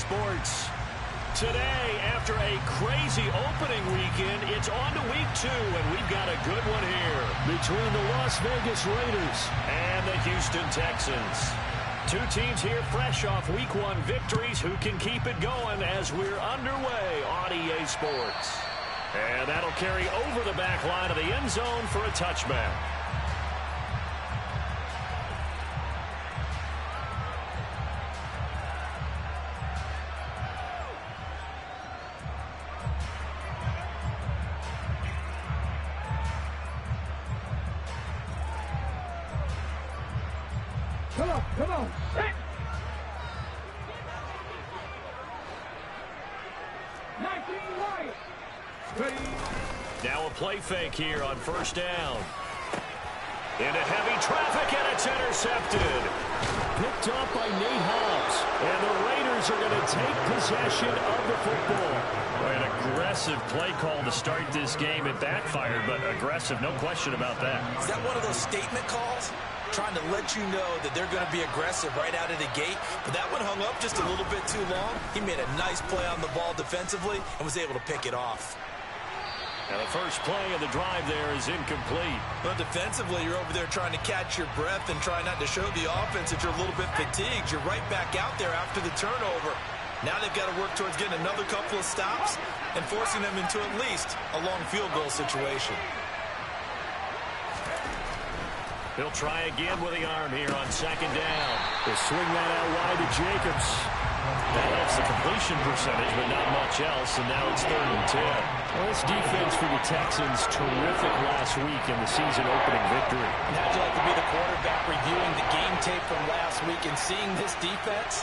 Sports. Today, after a crazy opening weekend, it's on to week 2, and we've got a good one here between the Las Vegas Raiders and the Houston Texans. Two teams here fresh off week 1 victories who can keep it going as we're underway on EA Sports. And that'll carry over the back line of the end zone for a touchback. Come on. Hey. 19 right. Ready. Now a play fake here on first down. Into heavy traffic, and it's intercepted. Picked up by Nate Hobbs. And the Raiders are going to take possession of the football. An aggressive play call to start this game. It backfired, but aggressive, no question about that. Is that one of those statement calls? Trying to let you know that they're going to be aggressive right out of the gate. But that one hung up just a little bit too long. He made a nice play on the ball defensively and was able to pick it off. And the first play of the drive there is incomplete. But defensively, you're over there trying to catch your breath and try not to show the offense that you're a little bit fatigued. You're right back out there after the turnover. Now they've got to work towards getting another couple of stops and forcing them into at least a long field goal situation. He'll try again with the arm here on second down. He'll swing that out wide to Jacobs. That helps the completion percentage, but not much else, and now it's 3rd and 10. Well, this defense for the Texans, terrific last week in the season-opening victory. And how'd you like to be the quarterback reviewing the game tape from last week and seeing this defense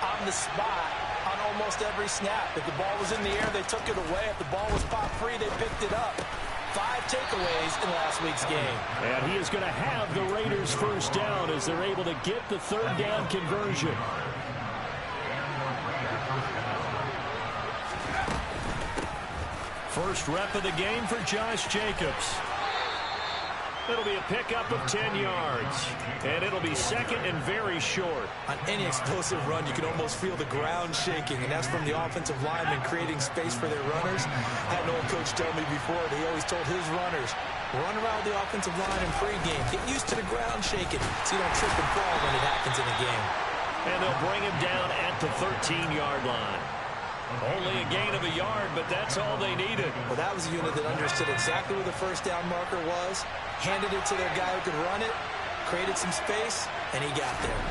on the spot on almost every snap? If the ball was in the air, they took it away. If the ball was popped free, they picked it up. 5 takeaways in last week's game. And he is going to have the Raiders first down as they're able to get the 3rd down conversion. First rep of the game for Josh Jacobs. It'll be a pickup of 10 yards. And it'll be second and very short. On any explosive run, you can almost feel the ground shaking, and that's from the offensive linemen creating space for their runners. I had an old coach tell me before that he always told his runners, run around the offensive line in pregame. Get used to the ground shaking so you don't trip and fall when it happens in a game. And they'll bring him down at the 13-yard line. Only a gain of a yard, but that's all they needed. Well, that was a unit that understood exactly where the first down marker was, handed it to their guy who could run it, created some space, and he got there.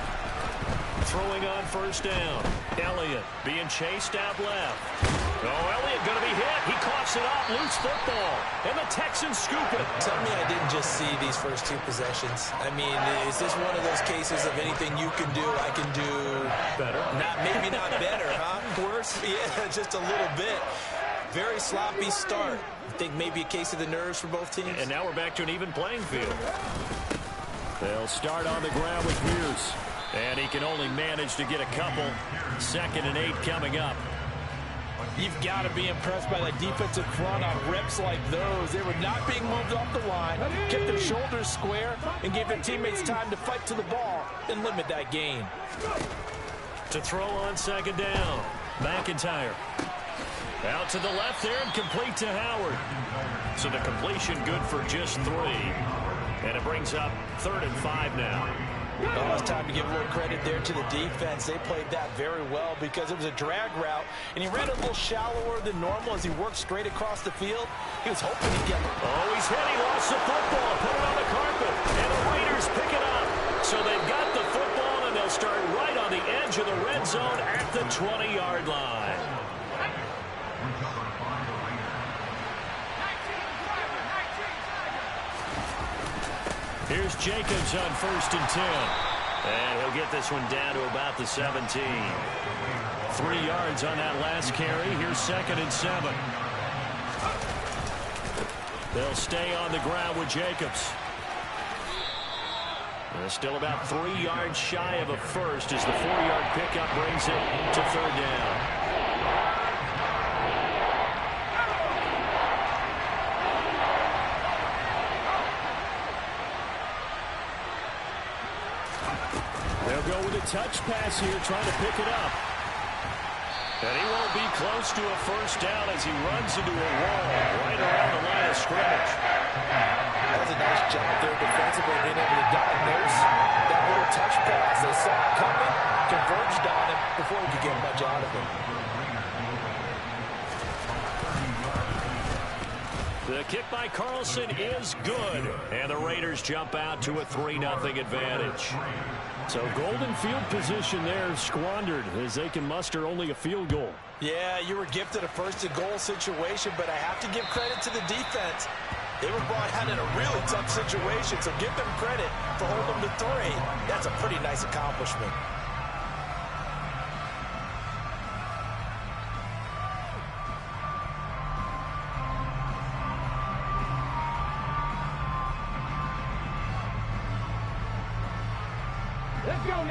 Throwing on first down. Elliott being chased out left. Oh, Elliott going to be hit. He coughs it up. Loose football. And the Texans scoop it. Tell me I didn't just see these first 2 possessions. I mean, is this one of those cases of anything you can do, I can do better? Maybe not better, huh? Worse? Yeah, just a little bit. Very sloppy start. I think maybe a case of the nerves for both teams. And now we're back to an even playing field. They'll start on the ground with Pierce. And he can only manage to get a couple. 2nd and 8 coming up. You've got to be impressed by that defensive front on reps like those. They were not being moved off the line, kept their shoulders square, and gave their teammates time to fight to the ball and limit that gain. To throw on second down. McIntyre. Out to the left there and complete to Howard. So the completion good for just 3. And it brings up 3rd and 5 now. Oh, it's time to give a little credit there to the defense. They played that very well because it was a drag route, and he ran a little shallower than normal as he worked straight across the field. He was hoping to get it. Oh, he's hit. He lost the football. Put it on the carpet, and the Raiders pick it up. So they've got the football, and they'll start right on the edge of the red zone at the 20-yard line. Here's Jacobs on 1st and 10. And he'll get this one down to about the 17. 3 yards on that last carry. Here's 2nd and 7. They'll stay on the ground with Jacobs. Still about 3 yards shy of a first as the 4-yard pickup brings it to 3rd down. They'll go with a touch pass here, trying to pick it up. will be close to a first down as he runs into a wall right around the line of scrimmage. That was a nice job there defensively, being able to diagnose that little touch pass. They saw it coming, converged on him before he could get much out of it. The kick by Carlson is good, and the Raiders jump out to a 3-0 advantage. So golden field position there squandered as they can muster only a field goal. Yeah, you were gifted a first-and-goal situation, but I have to give credit to the defense. They were brought out in a really tough situation, so give them credit for holding them to 3. That's a pretty nice accomplishment.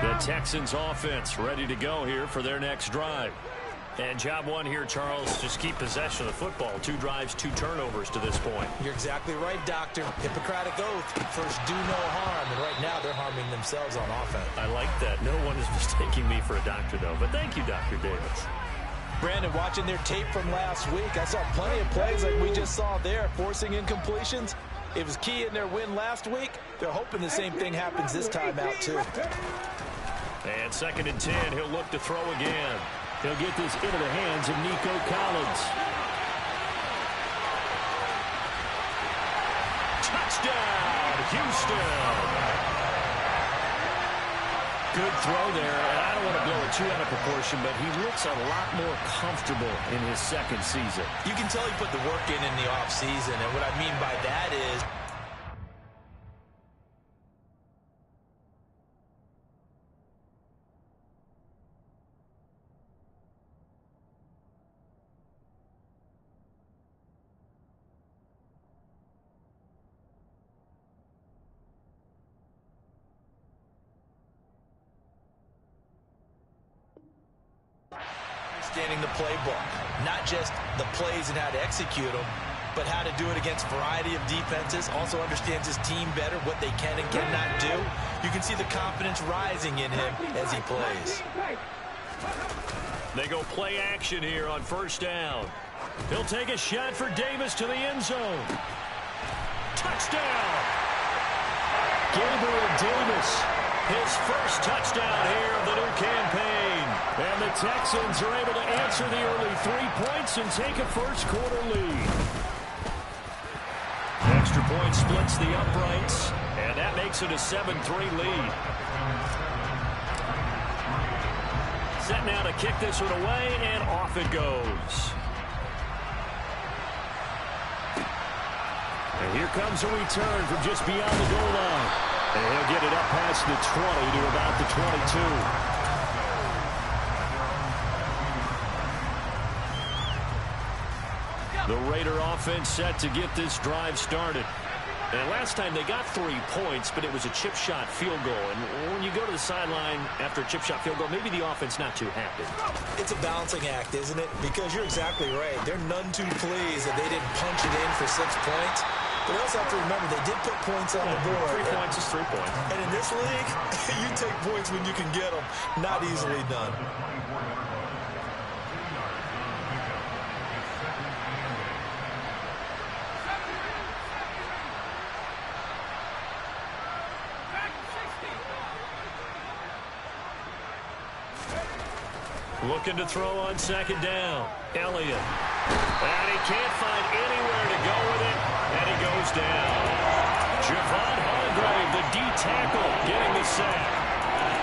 The Texans offense ready to go here for their next drive. And job one here, Charles, just keep possession of the football. 2 drives, 2 turnovers to this point. You're exactly right, Doctor. Hippocratic oath. First, do no harm. And right now, they're harming themselves on offense. I like that. No one is mistaking me for a doctor, though. But thank you, Dr. Davis. Brandon, watching their tape from last week, I saw plenty of plays like we just saw there, forcing incompletions. It was key in their win last week. They're hoping the same thing happens this time out, too. And 2nd and 10, he'll look to throw again. He'll get this into the hands of Nico Collins. Touchdown, Houston! Good throw there, and I don't want to blow it too out of proportion, but he looks a lot more comfortable in his 2nd season. You can tell he put the work in the offseason, and what I mean by that is understanding the playbook, not just the plays and how to execute them, but how to do it against a variety of defenses. Also understands his team better, what they can and cannot do. You can see the confidence rising in him as he plays. They go play action here on 1st down. He'll take a shot for Davis to the end zone. Touchdown! Gabriel Davis, his first touchdown here of the new campaign. And the Texans are able to answer the early 3 points and take a first-quarter lead. Extra point splits the uprights, and that makes it a 7-3 lead. Set now to kick this one away, and off it goes. And here comes a return from just beyond the goal line. And he'll get it up past the 20 to about the 22. The Raider offense set to get this drive started. And last time they got 3 points, but it was a chip shot field goal. And when you go to the sideline after a chip shot field goal, maybe the offense not too happy. It's a balancing act, isn't it? Because you're exactly right. They're none too pleased that they didn't punch it in for 6 points. But you also have to remember they did put points on the board. 3 points is 3 points. And in this league, you take points when you can get them. Not easily done. Looking to throw on 2nd down. Elliott. And he can't find anywhere to go with it. And he goes down. Javon Hargrave, the D-tackle, getting the sack.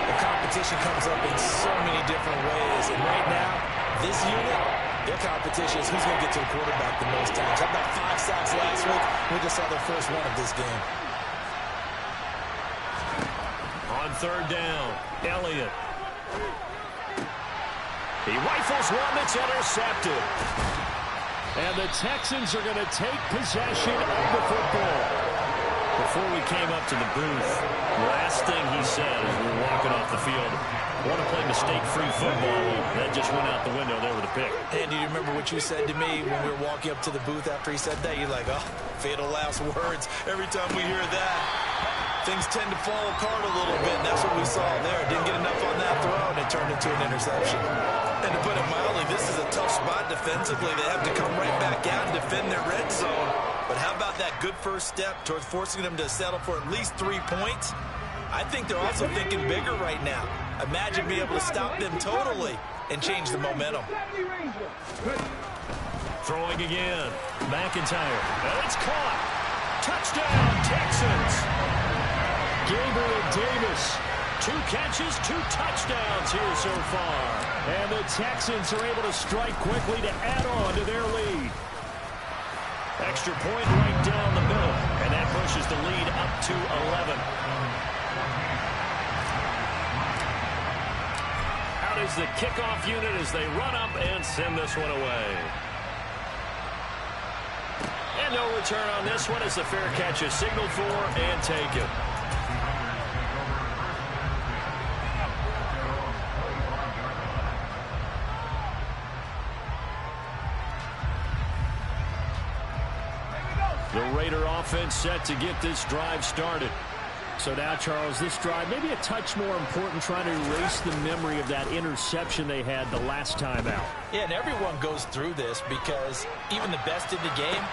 The competition comes up in so many different ways. And right now, this unit, their competition is who's going to get to the quarterback the most times. How about 5 sacks last week? We just saw their first one of this game. On 3rd down, Elliott. He rifles one that's intercepted. And the Texans are going to take possession of the football. Before we came up to the booth, last thing he said as we were walking off the field, want to play mistake-free football. That just went out the window there with a pick. And do you remember what you said to me when we were walking up to the booth after he said that? You're like, oh, fatal last words. Every time we hear that, things tend to fall apart a little bit, and that's what we saw there. Didn't get enough on that throw, and it turned into an interception. And to put it mildly, this is a tough defensively. They have to come right back out and defend their red zone. But how about that good first step towards forcing them to settle for at least 3 points? I think they're also thinking bigger right now. Imagine being able to stop them totally and change the momentum. Throwing again. McIntyre. And it's caught. Touchdown, Texans. Gabriel Davis. 2 catches, 2 touchdowns here so far. And the Texans are able to strike quickly to add on to their lead. Extra point right down the middle. And that pushes the lead up to 11. Out is the kickoff unit as they run up and send this one away. And no return on this one as the fair catch is signaled for and taken. The Raider offense set to get this drive started. So now, Charles, this drive maybe a touch more important, trying to erase the memory of that interception they had the last time out. Yeah, and everyone goes through this because even the best in the game.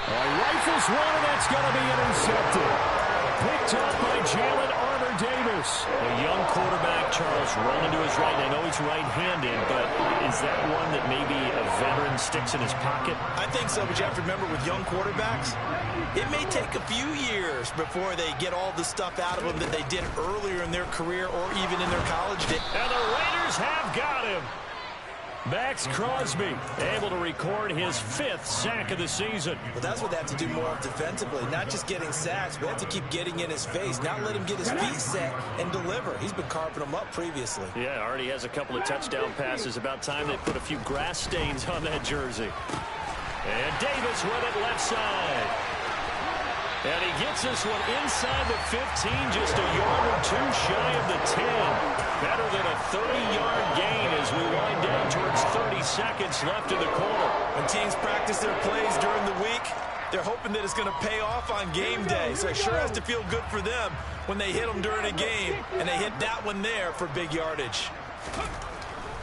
Rifles one, and that's going to be intercepted. Picked up by Jalen Armour-Davis. A young quarterback, Charles, rolling to his right. I know he's right-handed, but is that one that maybe a veteran sticks in his pocket? I think so, but you have to remember with young quarterbacks, it may take a few years before they get all the stuff out of them that they did earlier in their career or even in their college days. And the Raiders have got him. Max Crosby able to record his 5th sack of the season. But that's what they have to do more of defensively, not just getting sacks, but have to keep getting in his face, not let him get his feet set and deliver. He's been carving them up previously. Yeah, already has a couple of touchdown passes. About time they put a few grass stains on that jersey. And Davis with it left side. And he gets this one inside the 15, just a yard or 2 shy of the 10. Better than a 30-yard gain as we wind down towards 30 seconds left in the quarter. When teams practice their plays during the week, they're hoping that it's going to pay off on game day. So it sure has to feel good for them when they hit them during a game, and they hit that one there for big yardage.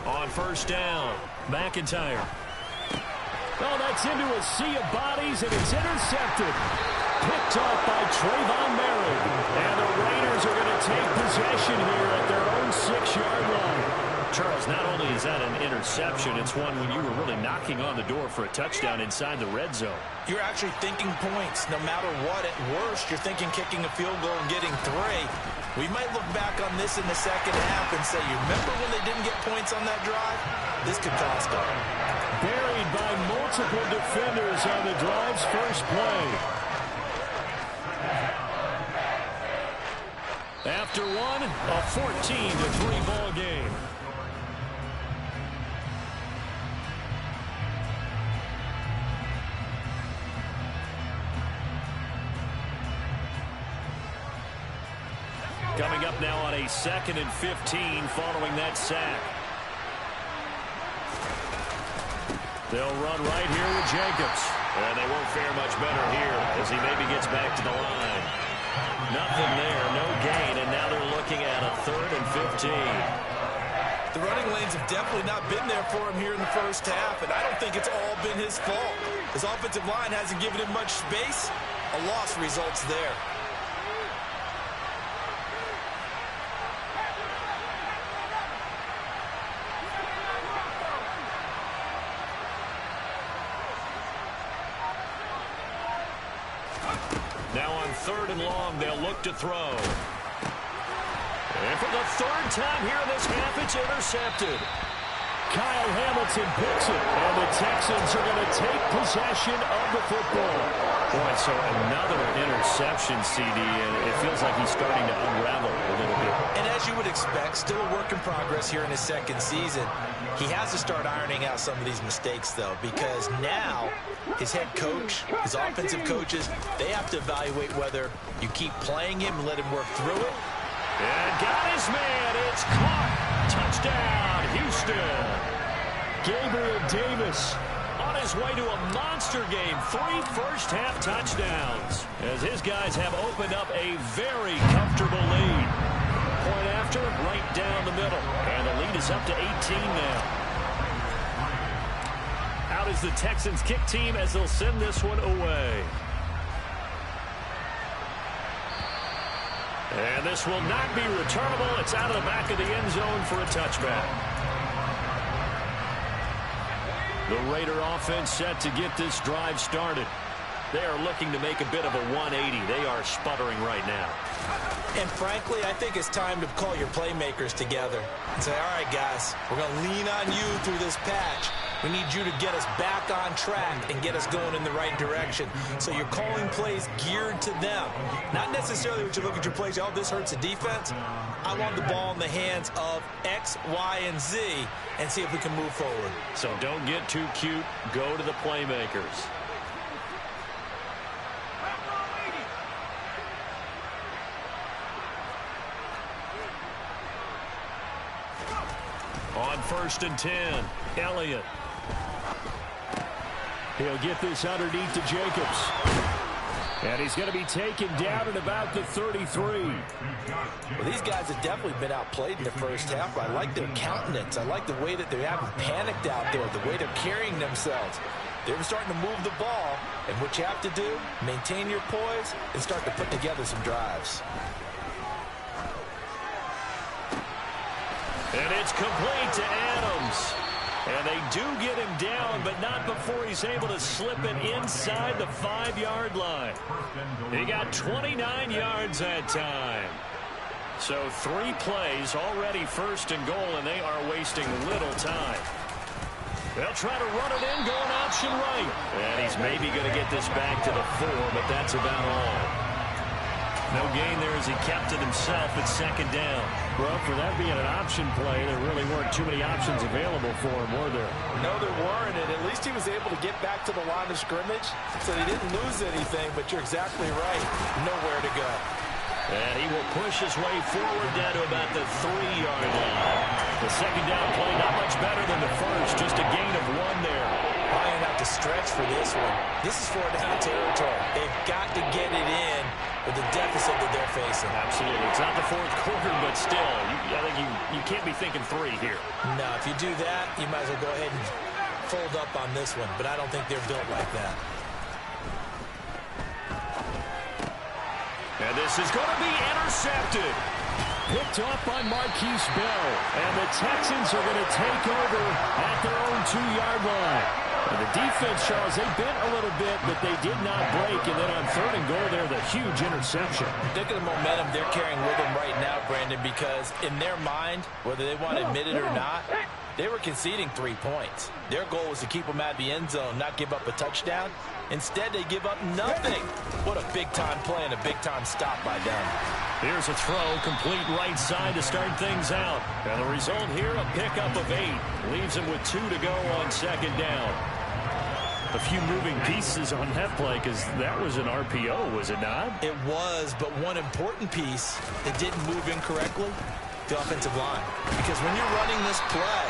On first down, McIntyre. Oh, that's into a sea of bodies, and it's intercepted. Picked up by Trayvon Merritt. And the Raiders are going to take possession here at their own 6-yard line. Charles, not only is that an interception, it's one when you were really knocking on the door for a touchdown inside the red zone. You're actually thinking points no matter what. At worst, you're thinking kicking a field goal and getting 3. We might look back on this in the second half and say, you remember when they didn't get points on that drive? This could cost them. Buried by multiple defenders on the drive's first play. After one, a 14-3 ball game. Coming up now on a 2nd and 15 following that sack. They'll run right here with Jacobs. And they won't fare much better here as he maybe gets back to the line. Nothing there, no gain, and now they're looking at a 3rd and 15. The running lanes have definitely not been there for him here in the first half, and I don't think it's all been his fault. His offensive line hasn't given him much space. A loss results there. Now on 3rd and long, they'll look to throw. And for the 3rd time here in this half, it's intercepted. Kyle Hamilton picks it, and the Texans are going to take possession of the football. Boy, so another interception, CD, and it feels like he's starting to unravel a little bit. And as you would expect, still a work in progress here in his 2nd season. He has to start ironing out some of these mistakes, though, because now his head coach, his offensive coaches, they have to evaluate whether you keep playing him and let him work through it. And got his man. It's caught. Touchdown, Houston. Gabriel Davis on his way to a monster game. 3 first-half touchdowns as his guys have opened up a very comfortable lead. Point after, right down the middle. And the lead is up to 18 now. is the Texans kick team as they'll send this one away. And this will not be returnable. It's out of the back of the end zone for a touchback. The Raider offense set to get this drive started. They are looking to make a bit of a 180. They are sputtering right now. And frankly, I think it's time to call your playmakers together and say, all right, guys, we're going to lean on you through this patch. We need you to get us back on track and get us going in the right direction. So you're calling plays geared to them. Not necessarily what you look at your plays, oh, this hurts the defense. I want the ball in the hands of X, Y, and Z and see if we can move forward. So don't get too cute. Go to the playmakers. On 1st and 10, Elliott. He'll get this underneath to Jacobs. And he's going to be taken down at about the 33. Well, these guys have definitely been outplayed in the first half. I like their countenance. I like the way that they haven't panicked out there, the way they're carrying themselves. They're starting to move the ball. And what you have to do, maintain your poise and start to put together some drives. And it's complete to Adams. And they do get him down, but not before he's able to slip it inside the 5-yard line. He got 29 yards that time. So 3 plays already 1st and goal, and they are wasting little time. They'll try to run it in, going option right. And he's maybe going to get this back to the 4, but that's about all. No gain there as he kept it himself at 2nd down. Well, for that being an option play, there really weren't too many options available for him, were there? No, there weren't, and at least he was able to get back to the line of scrimmage, so he didn't lose anything, but you're exactly right. Nowhere to go. And he will push his way forward down to about the 3-yard line. The 2nd down play not much better than the first, just a gain of 1 there. Probably going to have to stretch for this one. This is 4-down territory. They've got to get it in with the deficit that they're facing. Absolutely. It's not the 4th quarter, but still, I think you can't be thinking 3 here. No, if you do that, you might as well go ahead and fold up on this one, but I don't think they're built like that. And this is going to be intercepted. Picked off by Marquise Bell. And the Texans are going to take over at their own 2-yard line. And the defense, Charles, they bent a little bit, but they did not break. And then on 3rd and goal there, the huge interception. Think of the momentum they're carrying with them right now, Brandon, because in their mind, whether they want to admit it or not, they were conceding 3 points. Their goal was to keep them out of the end zone, not give up a touchdown. Instead, they give up nothing. What a big-time play and a big-time stop by them. Here's a throw, complete right side to start things out. And the result here, a pickup of 8. Leaves him with 2 to go on 2nd down. A few moving pieces on that play because that was an RPO, was it not? It was, but one important piece that didn't move incorrectly, the offensive line. Because when you're running this play,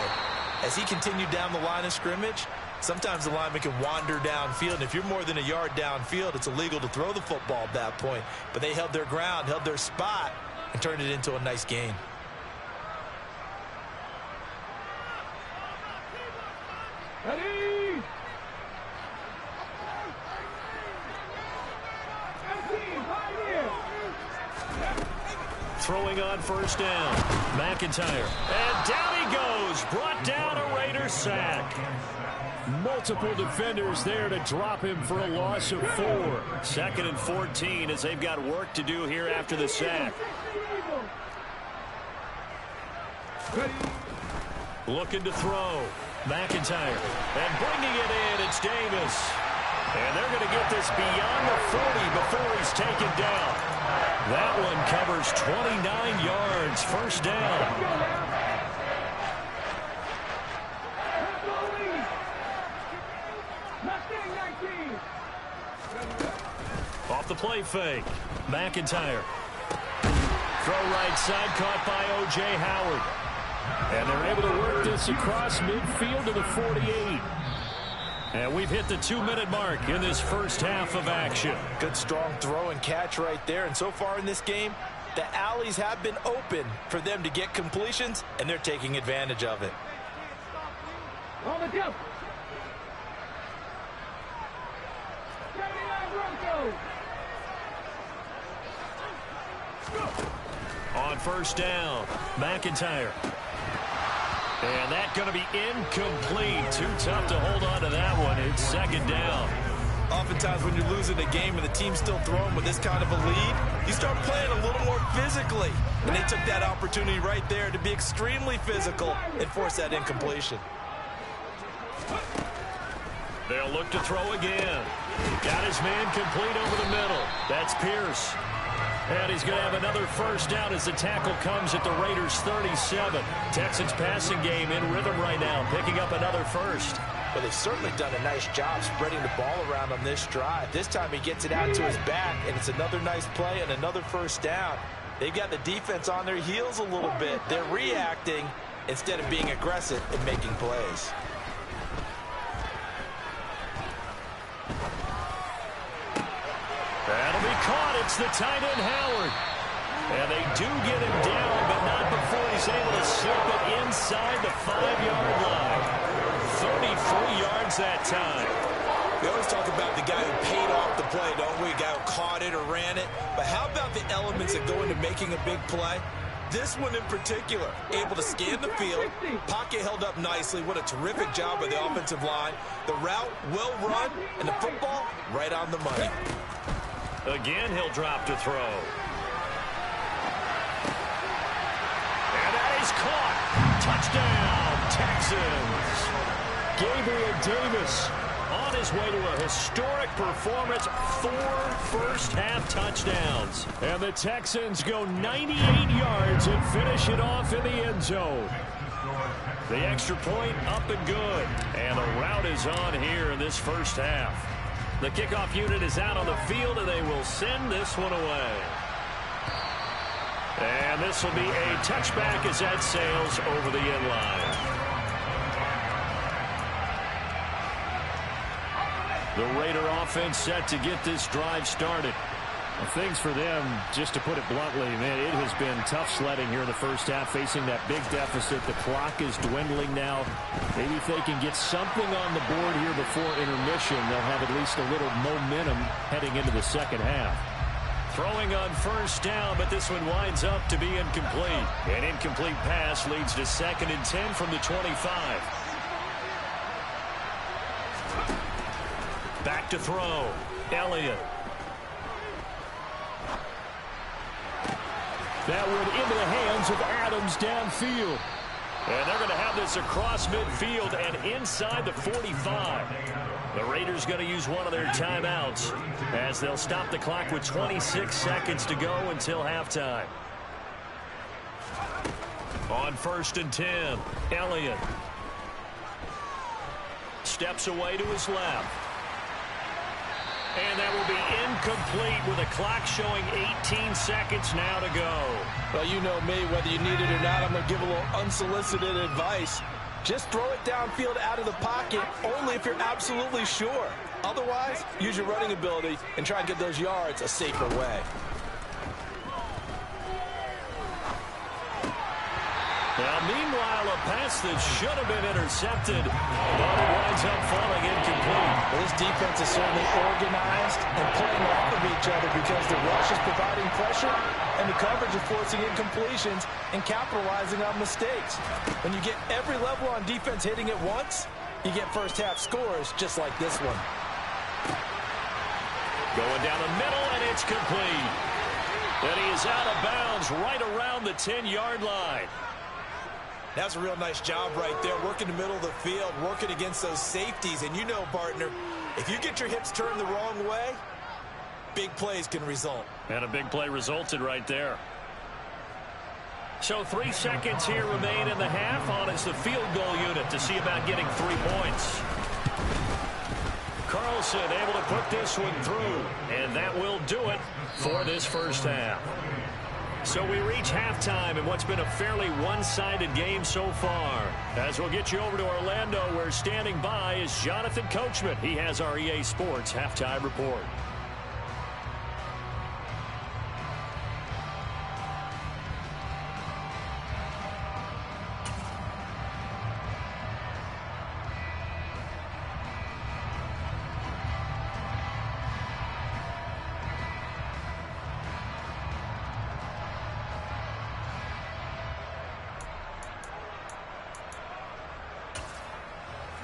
as he continued down the line of scrimmage, sometimes the lineman can wander downfield, and if you're more than a yard downfield, it's illegal to throw the football at that point. But they held their ground, held their spot, and turned it into a nice gain. Ready? Throwing on 1st down. McIntyre. And down he goes. Brought down a Raider sack. Multiple defenders there to drop him for a loss of 4. 2nd and 14 as they've got work to do here after the sack. Looking to throw. McIntyre. And bringing it in, it's Davis. And they're going to get this beyond the 40 before he's taken down. That one covers 29 yards. 1st down. Off the play fake. McIntyre. Throw right side, caught by O.J. Howard. And they're able to work this across midfield to the 48. And we've hit the 2-minute mark in this first half of action. Good strong throw and catch right there. And so far in this game, the alleys have been open for them to get completions, and they're taking advantage of it. On the jump. On first down, McIntyre. And that's going to be incomplete. Too tough to hold on to that one. It's second down. Oftentimes when you're losing a game and the team's still throwing with this kind of a lead, you start playing a little more physically. And they took that opportunity right there to be extremely physical and force that incompletion. They'll look to throw again. Got his man complete over the middle. That's Pierce. And he's going to have another first down as the tackle comes at the Raiders' 37. Texans passing game in rhythm right now, picking up another first. Well, they've certainly done a nice job spreading the ball around on this drive. This time he gets it out to his back, and it's another nice play and another first down. They've got the defense on their heels a little bit. They're reacting instead of being aggressive and making plays. That'll be caught. It's the tight end, Howard. And they do get him down, but not before he's able to slip it inside the 5-yard line. 33 yards that time. We always talk about the guy who paid off the play, don't we? A guy who caught it or ran it. But how about the elements that go into making a big play? This one in particular, able to scan the field, pocket held up nicely. What a terrific job by the offensive line. The route well run, and the football right on the money. Again, he'll drop to throw. And that is caught. Touchdown, Texans. Gabriel Davis on his way to a historic performance. 4 first-half touchdowns. And the Texans go 98 yards and finish it off in the end zone. The extra point up and good. And the route is on here in this first half. The kickoff unit is out on the field, and they will send this one away. And this will be a touchback as that sails over the end line. The Raider offense set to get this drive started. Well, things for them, just to put it bluntly, man, it has been tough sledding here in the first half, facing that big deficit. The clock is dwindling now. Maybe if they can get something on the board here before intermission, they'll have at least a little momentum heading into the second half. Throwing on first down, but this one winds up to be incomplete. An incomplete pass leads to 2nd and 10 from the 25. Back to throw. Elliott. That one into the hands of Adams downfield. And they're going to have this across midfield and inside the 45. The Raiders going to use one of their timeouts as they'll stop the clock with 26 seconds to go until halftime. On 1st and 10, Elliott steps away to his left. And that will be incomplete with a clock showing 18 seconds now to go. Well, you know me, whether you need it or not, I'm going to give a little unsolicited advice. Just throw it downfield out of the pocket, only if you're absolutely sure. Otherwise, use your running ability and try and get those yards a safer way. Now, meanwhile, a pass that should have been intercepted, but it winds up falling incomplete. Well, this defense is certainly organized and playing off of each other because the rush is providing pressure and the coverage is forcing incompletions and capitalizing on mistakes. When you get every level on defense hitting at once, you get first-half scores just like this one. Going down the middle, and it's complete. And he is out of bounds right around the 10-yard line. That's a real nice job right there, working the middle of the field, working against those safeties. And you know, partner, if you get your hips turned the wrong way, big plays can result. And a big play resulted right there. So 3 seconds here remain in the half. On is the field goal unit to see about getting 3 points. Carlson able to put this one through. And that will do it for this first half. So we reach halftime in what's been a fairly one-sided game so far. As we'll get you over to Orlando, where standing by is Jonathan Coachman. He has our EA Sports Halftime Report.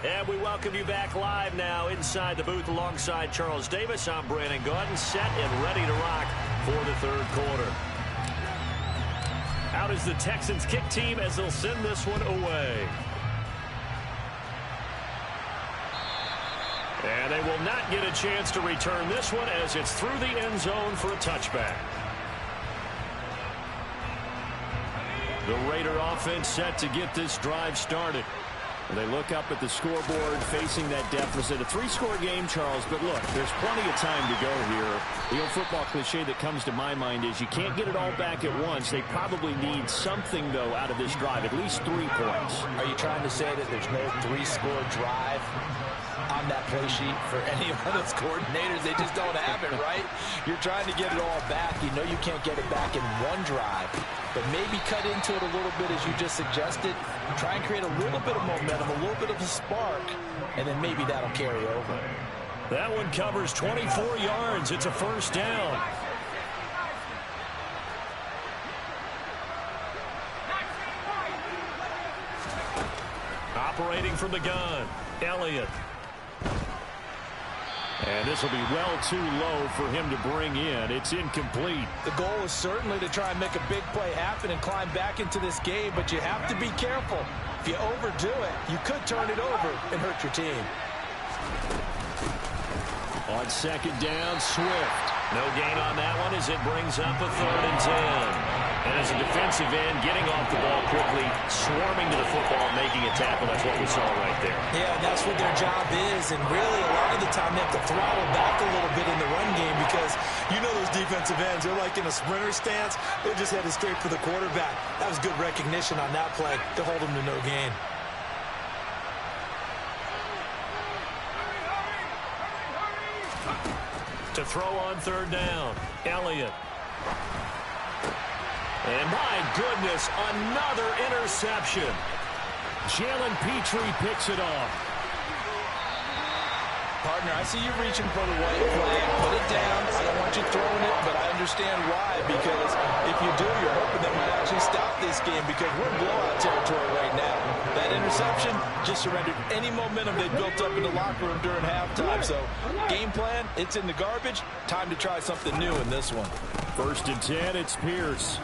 And we welcome you back live now inside the booth alongside Charles Davis. I'm Brandon Gaudin, set and ready to rock for the third quarter. Out is the Texans kick team as they'll send this one away. And they will not get a chance to return this one as it's through the end zone for a touchback. The Raider offense set to get this drive started. They look up at the scoreboard facing that deficit. A three-score game, Charles, but look, there's plenty of time to go here. The old football cliche that comes to my mind is you can't get it all back at once. They probably need something, though, out of this drive, at least 3 points. Are you trying to say that there's no three-score drive on that play sheet for any of those coordinators? They just don't have it, right? You're trying to get it all back. You know you can't get it back in one drive, but maybe cut into it a little bit as you just suggested. Try and create a little bit of momentum, a little bit of a spark, and then maybe that'll carry over. That one covers 24 yards. It's a first down. Operating from the gun, Elliott. And this will be well too low for him to bring in. It's incomplete. The goal is certainly to try and make a big play happen and climb back into this game, but you have to be careful. If you overdo it, you could turn it over and hurt your team. On second down, Swift. No gain on that one as it brings up a 3rd and 10. And as a defensive end, getting off the ball quickly, swarming to the football, making a tackle. That's what we saw right there. Yeah, that's what their job is. And really, a lot of the time, they have to throttle back a little bit in the run game because you know those defensive ends, they're like in a sprinter stance. They're just headed straight for the quarterback. That was good recognition on that play to hold them to no gain. To throw on 3rd down, Elliott. And my goodness, another interception. Jalen Petrie picks it off. Partner, I see you reaching for the white flag. Put it down. I don't want you throwing it, but I understand why. Because if you do, you're hoping they might actually stop this game because we're in blowout territory right now. That interception just surrendered any momentum they built up in the locker room during halftime. So, game plan, it's in the garbage. Time to try something new in this one. 1st and 10, it's Pierce.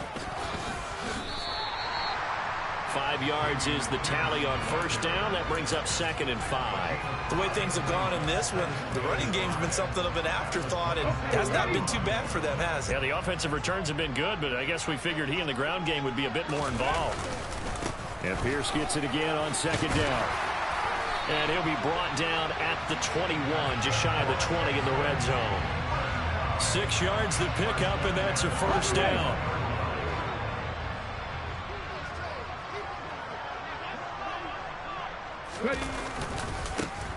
5 yards is the tally on 1st down. That brings up 2nd and 5. The way things have gone in this one, the running game's been something of an afterthought, and has not been too bad for them, has it? Yeah, the offensive returns have been good, but I guess we figured he in the ground game would be a bit more involved. And Pierce gets it again on 2nd down. And he'll be brought down at the 21, just shy of the 20 in the red zone. 6 yards the pickup, and that's a 1st down.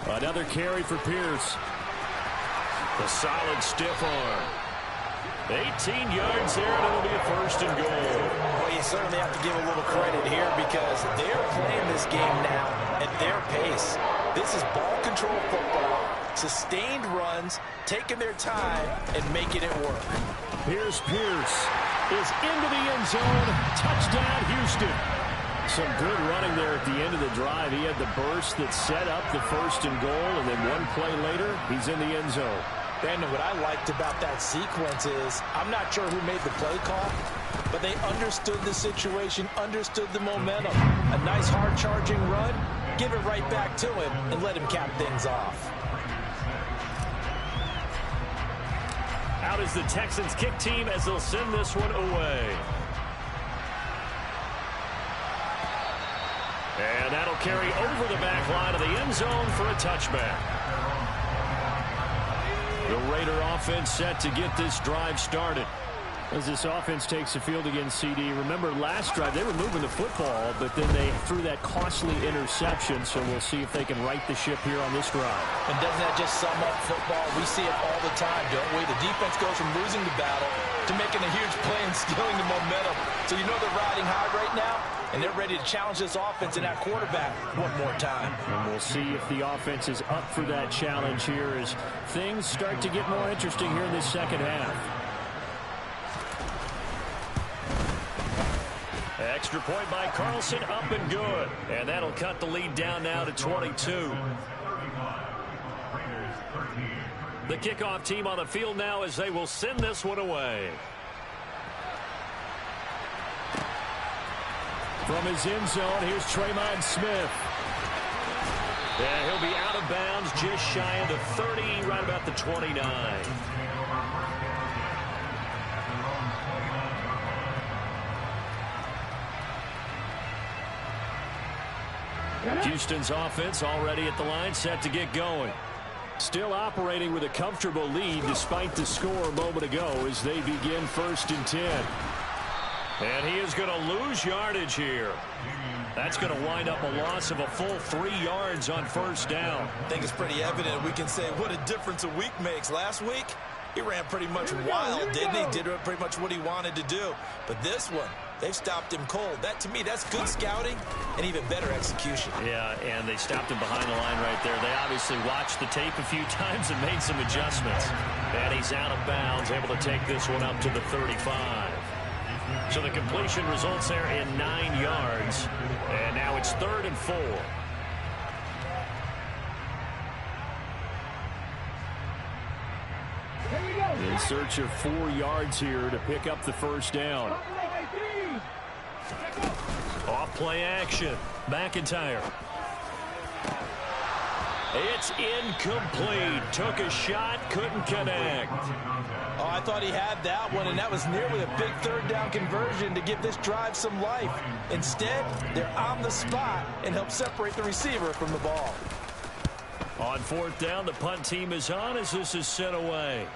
Another carry for Pierce. The solid stiff arm. 18 yards there, and it'll be a 1st and goal. Well, you certainly have to give a little credit here because they're playing this game now at their pace. This is ball control football, sustained runs, taking their time, and making it work. Here's Pierce. Is into the end zone. Touchdown, Houston. Some good running there at the end of the drive. He had the burst that set up the 1st and goal, and then one play later, he's in the end zone. Brandon, what I liked about that sequence is, I'm not sure who made the play call, but they understood the situation, understood the momentum. A nice hard-charging run, give it right back to him, and let him cap things off. Out is the Texans kick team as they'll send this one away. And that'll carry over the back line of the end zone for a touchback. The Raider offense set to get this drive started. As this offense takes the field against CD, remember last drive they were moving the football, but then they threw that costly interception, so we'll see if they can right the ship here on this drive. And doesn't that just sum up football? We see it all the time, don't we? The defense goes from losing the battle to making a huge play and stealing the momentum. So you know they're riding high right now, and they're ready to challenge this offense and that quarterback one more time. And we'll see if the offense is up for that challenge here as things start to get more interesting here in this second half. Extra point by Carlson, up and good. And that'll cut the lead down now to 22. The kickoff team on the field now as they will send this one away. From his end zone, here's Tremont Smith. Yeah, he'll be out of bounds just shy of the 30, right about the 29. Houston's offense already at the line, set to get going. Still operating with a comfortable lead despite the score a moment ago as they begin 1st and 10. And he is going to lose yardage here. That's going to wind up a loss of a full 3 yards on 1st down. I think it's pretty evident. We can say what a difference a week makes. Last week, he ran pretty much wild, didn't he? Did pretty much what he wanted to do. But this one, they've stopped him cold. That, to me, that's good scouting and even better execution. Yeah, and they stopped him behind the line right there. They obviously watched the tape a few times and made some adjustments. And he's out of bounds, able to take this one up to the 35. So the completion results there in 9 yards. And now it's 3rd and 4. In search of 4 yards here to pick up the 1st down. Off play action. McIntyre. It's incomplete. Took a shot, couldn't connect. Oh, I thought he had that one, and that was nearly a big 3rd down conversion to give this drive some life. Instead, they're on the spot and help separate the receiver from the ball. On 4th down, the punt team is on as this is sent away.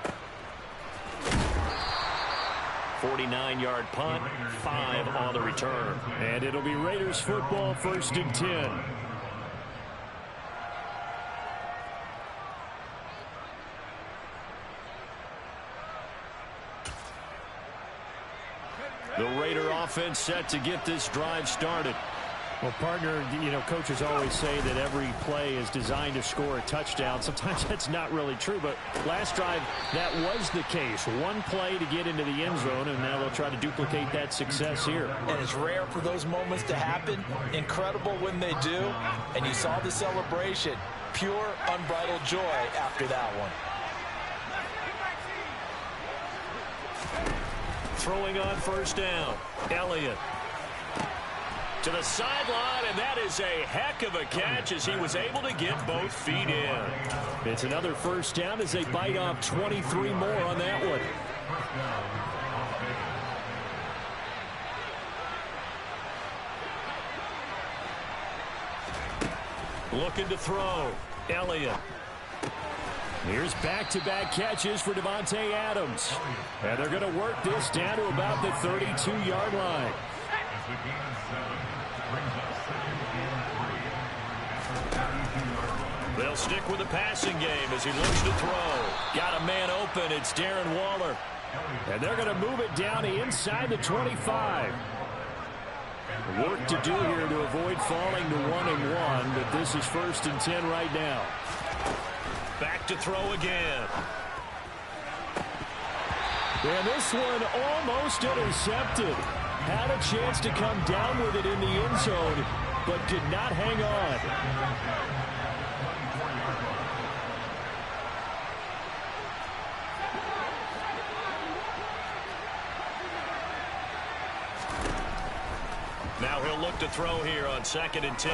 49-yard punt, 5 on the return. And it'll be Raiders football, 1st and 10. The Raider offense set to get this drive started. Well, partner, you know, coaches always say that every play is designed to score a touchdown. Sometimes that's not really true, but last drive, that was the case. One play to get into the end zone, and now they'll try to duplicate that success here. And it's rare for those moments to happen. Incredible when they do. And you saw the celebration. Pure, unbridled joy after that one. Throwing on 1st down. Elliott. To the sideline, and that is a heck of a catch as he was able to get both feet in. It's another 1st down as they bite off 23 more on that one. Looking to throw. Elliott. Here's back-to-back catches for Devontae Adams. And they're going to work this down to about the 32-yard line. They'll stick with the passing game as he looks to throw. Got a man open. It's Darren Waller. And they're going to move it down inside the 25. Work to do here to avoid falling to 1-1, but this is 1st and 10 right now. Back to throw again. And this one almost intercepted. Had a chance to come down with it in the end zone, but did not hang on. Now he'll look to throw here on 2nd and 10.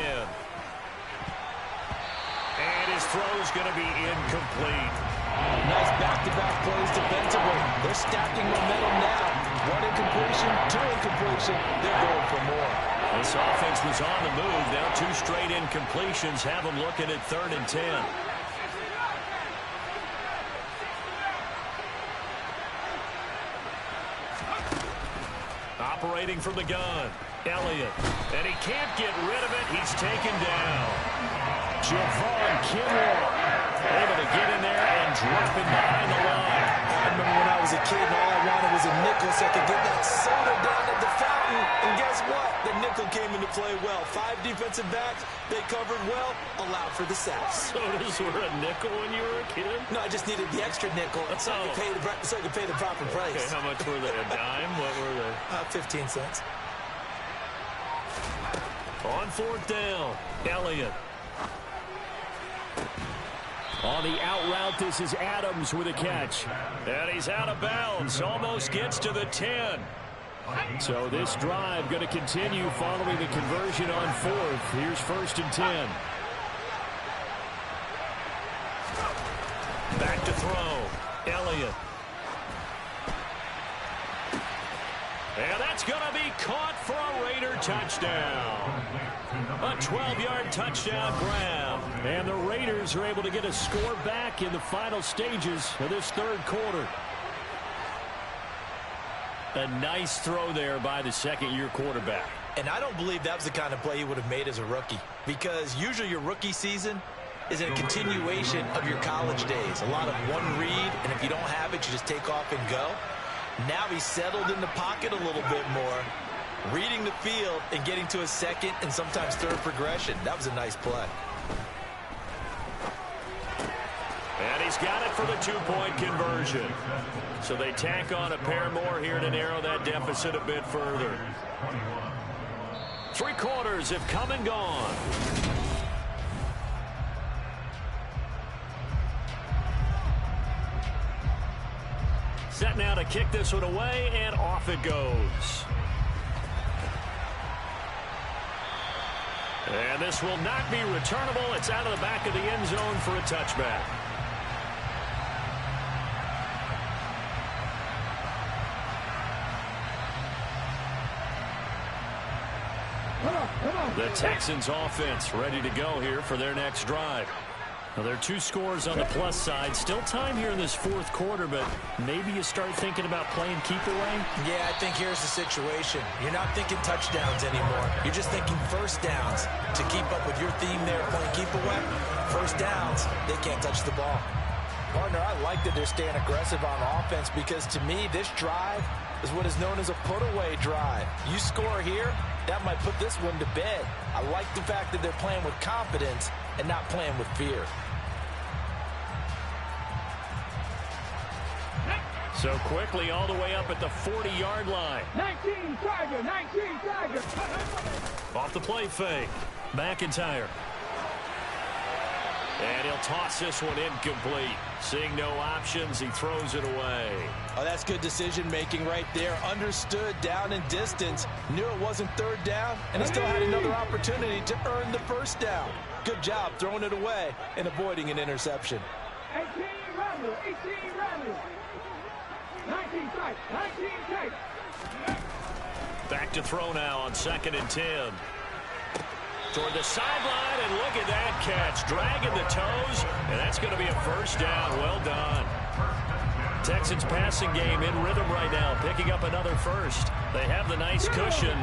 And his throw's going to be incomplete. Nice back-to-back plays defensively. They're stacking momentum now. 1 incompletion, 2 incompletion. They're going for more. This offense was on the move. Now 2 straight incompletions have them looking at 3rd and 10. Operating from the gun. Elliott. And he can't get rid of it. He's taken down. Javon Kinlaw able to get in there and drop him behind the line. I remember when I was a kid and all I wanted was a nickel so I could get that soda down at the fountain. And guess what? The nickel came into play well. 5 defensive backs. They covered well. Allowed for the sacks. Sodas were a nickel when you were a kid? No, I just needed the extra nickel so I could pay the proper price. Okay, how much were they? A dime? What were they? 15 cents. On fourth down, Elliott. On the out route, this is Adams with a catch. And he's out of bounds. Almost gets to the 10. So this drive going to continue following the conversion on fourth. Here's 1st and 10. Back to throw. Elliott. And that's going to be caught for a Raider touchdown. A 12-yard touchdown grab. And the Raiders are able to get a score back in the final stages of this third quarter. A nice throw there by the second-year quarterback. And I don't believe that was the kind of play he would have made as a rookie, because usually your rookie season is a continuation of your college days. A lot of one read, and if you don't have it, you just take off and go. Now he's settled in the pocket a little bit more, reading the field and getting to a second and sometimes third progression. That was a nice play. And he's got it for the two-point conversion. So they tack on a pair more here to narrow that deficit a bit further. 3 quarters have come and gone. Set now to kick this one away, and off it goes. And this will not be returnable. It's out of the back of the end zone for a touchback. The Texans offense ready to go here for their next drive. Now, there are 2 scores on the plus side. Still time here in this fourth quarter, but maybe you start thinking about playing keep away? Yeah, I think here's the situation. You're not thinking touchdowns anymore. You're just thinking first downs. To keep up with your theme there, playing keep away, first downs, they can't touch the ball. Partner, I like that they're staying aggressive on offense, because to me, this drive is what is known as a put-away drive. You score here, that might put this one to bed. I like the fact that they're playing with confidence and not playing with fear. So quickly all the way up at the 40-yard line. 19 Tiger, 19 Tiger. Off the play fake. McIntyre. And he'll toss this one incomplete. Seeing no options, he throws it away. Oh, that's good decision-making right there. Understood down and distance. Knew it wasn't third down, and he still had another opportunity to earn the first down. Good job throwing it away and avoiding an interception. 18 Randall, 18 Randall. 19 tight, 19 tight. Back to throw now on 2nd and 10. Toward the sideline, and look at that catch. Dragging the toes, and that's going to be a first down. Well done. Texans passing game in rhythm right now, picking up another first. They have the nice cushion.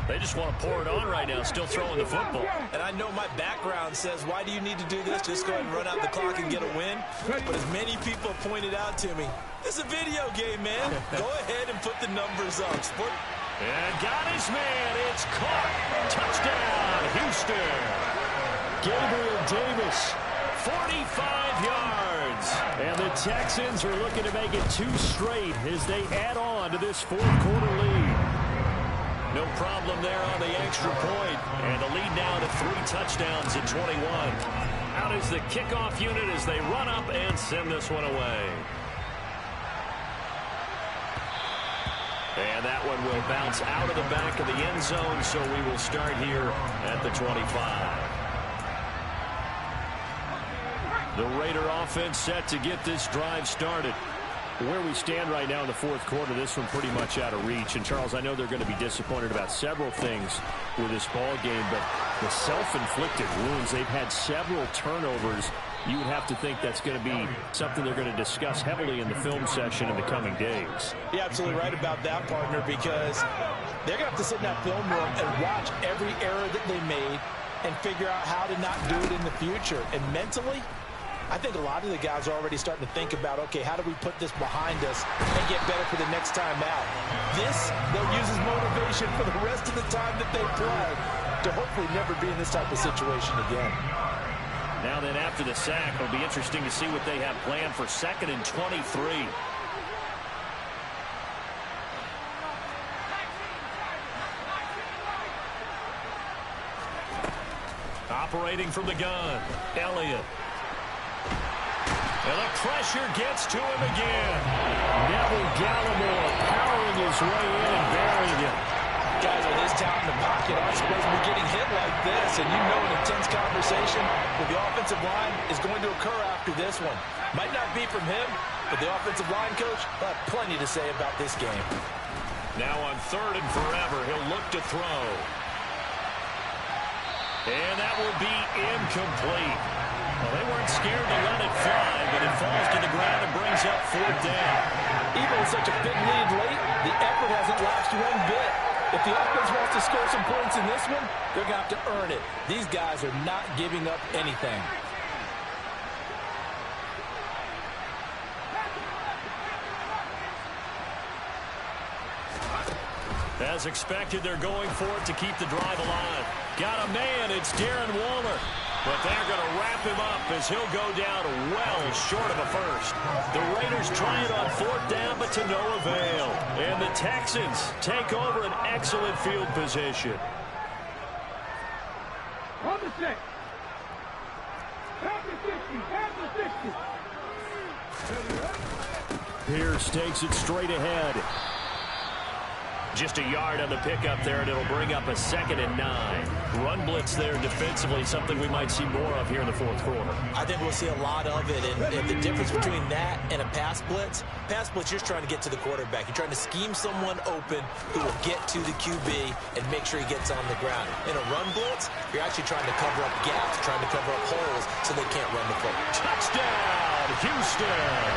They just want to pour it on right now, still throwing the football. And I know my background says, why do you need to do this? Just go ahead and run out the clock and get a win. But as many people have pointed out to me, this is a video game, man. Go ahead and put the numbers up. Sport. And got his man. It's caught. Touchdown, Houston. Gabriel Davis, 45 yards. And the Texans are looking to make it 2 straight as they add on to this fourth quarter lead. No problem there on the extra point. And the lead now to 3 touchdowns in 21. Out is the kickoff unit as they run up and send this one away. And that one will bounce out of the back of the end zone, so we will start here at the 25. The Raider offense set to get this drive started. Where we stand right now in the fourth quarter, this one pretty much out of reach. And, Charles, I know they're going to be disappointed about several things with this ball game, but the self-inflicted wounds, they've had several turnovers. You would have to think that's going to be something they're going to discuss heavily in the film session in the coming days. You're absolutely right about that, partner, because they're going to have to sit in that film room and watch every error that they made and figure out how to not do it in the future. And mentally, I think a lot of the guys are already starting to think about, okay, how do we put this behind us and get better for the next time out? This, they'll use as motivation for the rest of the time that they play to hopefully never be in this type of situation again. Now then, after the sack, it'll be interesting to see what they have planned for 2nd and 23. operating from the gun. Elliott. And the pressure gets to him again. Neville Gallimore powering his way in and burying him. Guys with his talent in the pocket aren't supposed to be getting hit like this, and you know an intense conversation with the offensive line is going to occur after this one. Might not be from him, but the offensive line coach will have plenty to say about this game. Now on 3rd and forever, he'll look to throw. And that will be incomplete. Well, they weren't scared to let it fly, but it falls to the ground and brings up 4th down. Even with such a big lead late, the effort hasn't lapsed one bit. If the offense wants to score some points in this one, they're going to have to earn it. These guys are not giving up anything. As expected, they're going for it to keep the drive alive. Got a man, it's Darren Waller. But they're going to wrap him up as he'll go down well short of a first. The Raiders try it on 4th down, but to no avail. And the Texans take over an excellent field position. On the 6. Pass the 60. Pass the 60. Pierce takes it straight ahead. Just a yard on the pickup there, and it'll bring up a 2nd and 9. Run blitz there defensively, something we might see more of here in the 4th quarter. I think we'll see a lot of it, and the difference between that and a pass blitz, you're just trying to get to the quarterback. You're trying to scheme someone open who will get to the QB and make sure he gets on the ground. In a run blitz, you're actually trying to cover up gaps, trying to cover up holes so they can't run the football. Touchdown, Houston!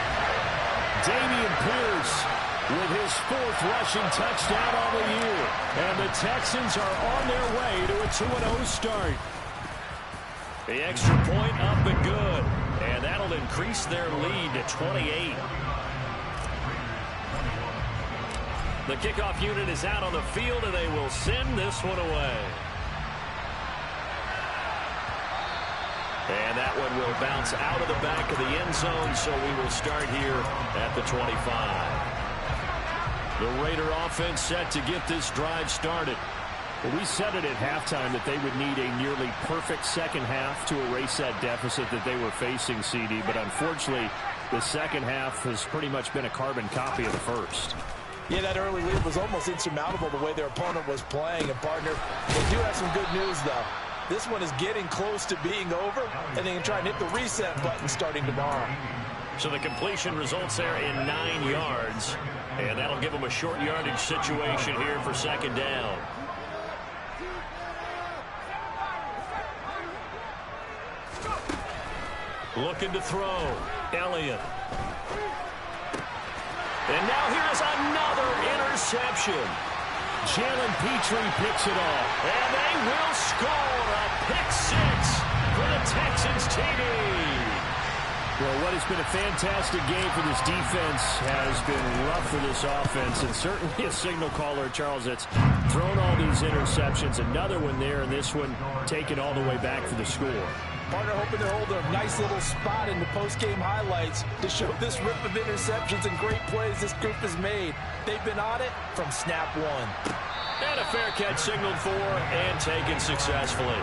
Dameon Pierce with his 4th rushing touchdown on the year. And the Texans are on their way to a 2-0 start. The extra point up and good. And that'll increase their lead to 28. The kickoff unit is out on the field, and they will send this one away. And that one will bounce out of the back of the end zone, so we will start here at the 25. The Raider offense set to get this drive started. Well, we said it at halftime that they would need a nearly perfect second half to erase that deficit that they were facing, CD. But unfortunately, the second half has pretty much been a carbon copy of the first. Yeah, that early lead was almost insurmountable the way their opponent was playing. And, partner, they do have some good news, though. This one is getting close to being over, and they can try and hit the reset button starting tomorrow. So the completion results there in 9 yards. And that'll give them a short yardage situation here for 2nd down. Looking to throw. Elliott. And now here's another interception. Jalen Petrie picks it off. And they will score a pick-6 for the Texans TD. Well, what has been a fantastic game for this defense has been rough for this offense, and certainly a signal caller, Charles, that's thrown all these interceptions. Another one there, and this one taken all the way back for the score. Partner hoping to hold a nice little spot in the post-game highlights to show this rip of interceptions and great plays this group has made. They've been on it from snap one. And a fair catch signaled for and taken successfully.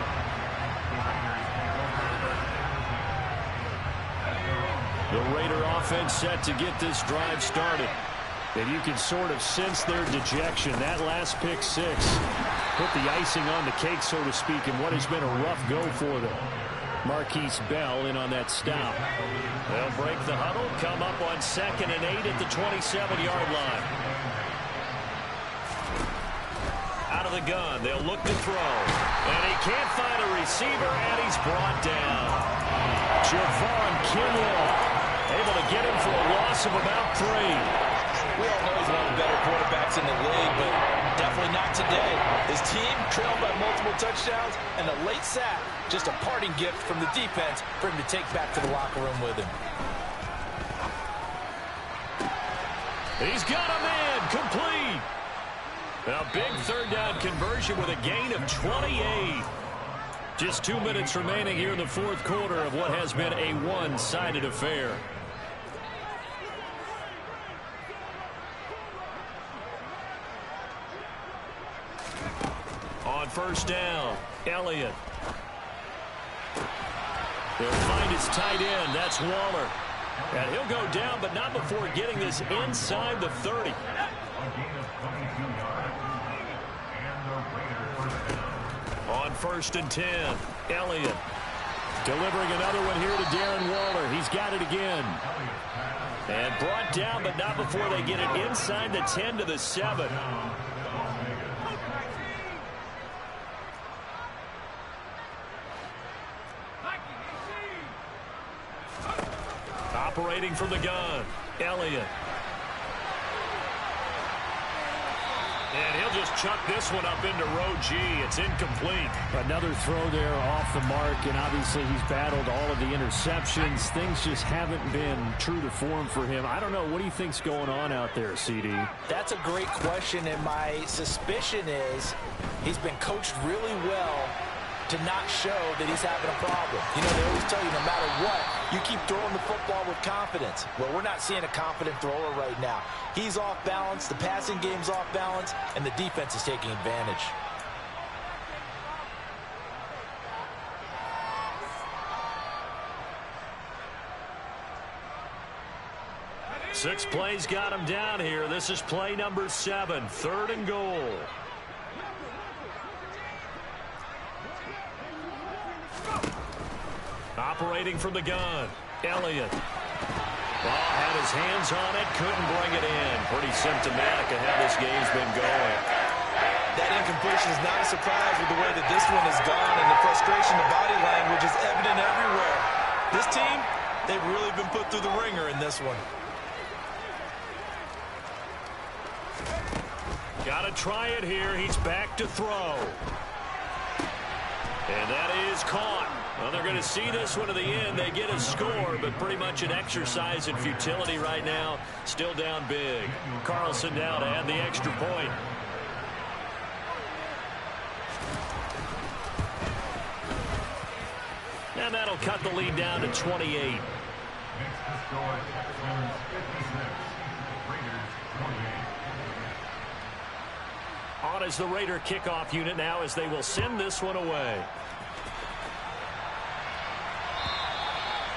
The Raider offense set to get this drive started. And you can sort of sense their dejection. That last pick 6 put the icing on the cake, so to speak, in what has been a rough go for them. Marquise Bell in on that stop. They'll break the huddle, come up on 2nd and 8 at the 27-yard line. Out of the gun, they'll look to throw. And he can't find a receiver, and he's brought down. Javon Kinlaw able to get him for a loss of about 3. We all know he's one of the better quarterbacks in the league, but definitely not today. His team trailed by multiple touchdowns, and a late sack, just a parting gift from the defense for him to take back to the locker room with him. He's got a man, complete. A big 3rd down conversion with a gain of 28. Just 2 minutes remaining here in the 4th quarter of what has been a one-sided affair. On 1st down, Elliott. They'll find his tight end. That's Waller. And he'll go down, but not before getting this inside the 30. On 1st and 10, Elliott. Delivering another one here to Darren Waller. He's got it again. And brought down, but not before they get it inside the 10 to the 7. Operating from the gun, Elliott. And he'll just chuck this one up into row G. It's incomplete. Another throw there off the mark, and obviously he's battled all of the interceptions. Things just haven't been true to form for him. I don't know. What do you think's going on out there, CD? That's a great question, and my suspicion is he's been coached really well to not show that he's having a problem. You know, they always tell you no matter what, you keep throwing the football with confidence. Well, we're not seeing a confident thrower right now. He's off balance, the passing game's off balance, and the defense is taking advantage. Six plays got him down here. This is play number 7, 3rd and goal. Operating from the gun, Elliott. Ball had his hands on it, couldn't bring it in. Pretty symptomatic of how this game's been going. That incompletion is not a surprise with the way that this one has gone, and the frustration, the body language is evident everywhere. This team, they've really been put through the ringer in this one. Got to try it here. He's back to throw. And that is caught. Well, they're going to see this one to the end. They get a score, but pretty much an exercise in futility right now. Still down big. Carlson now to add the extra point. And that'll cut the lead down to 28. On is the Raider kickoff unit now as they will send this one away.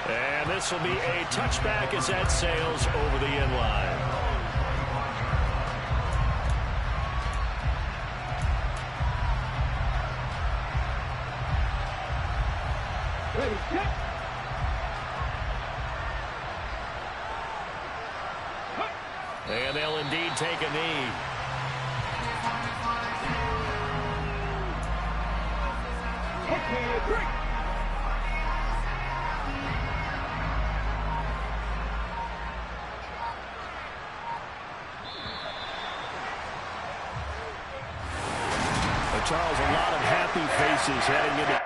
And this will be a touchback as that sails over the end line. Ready, set. And they'll indeed take a knee. Okay, break. Charles, a lot of happy faces heading into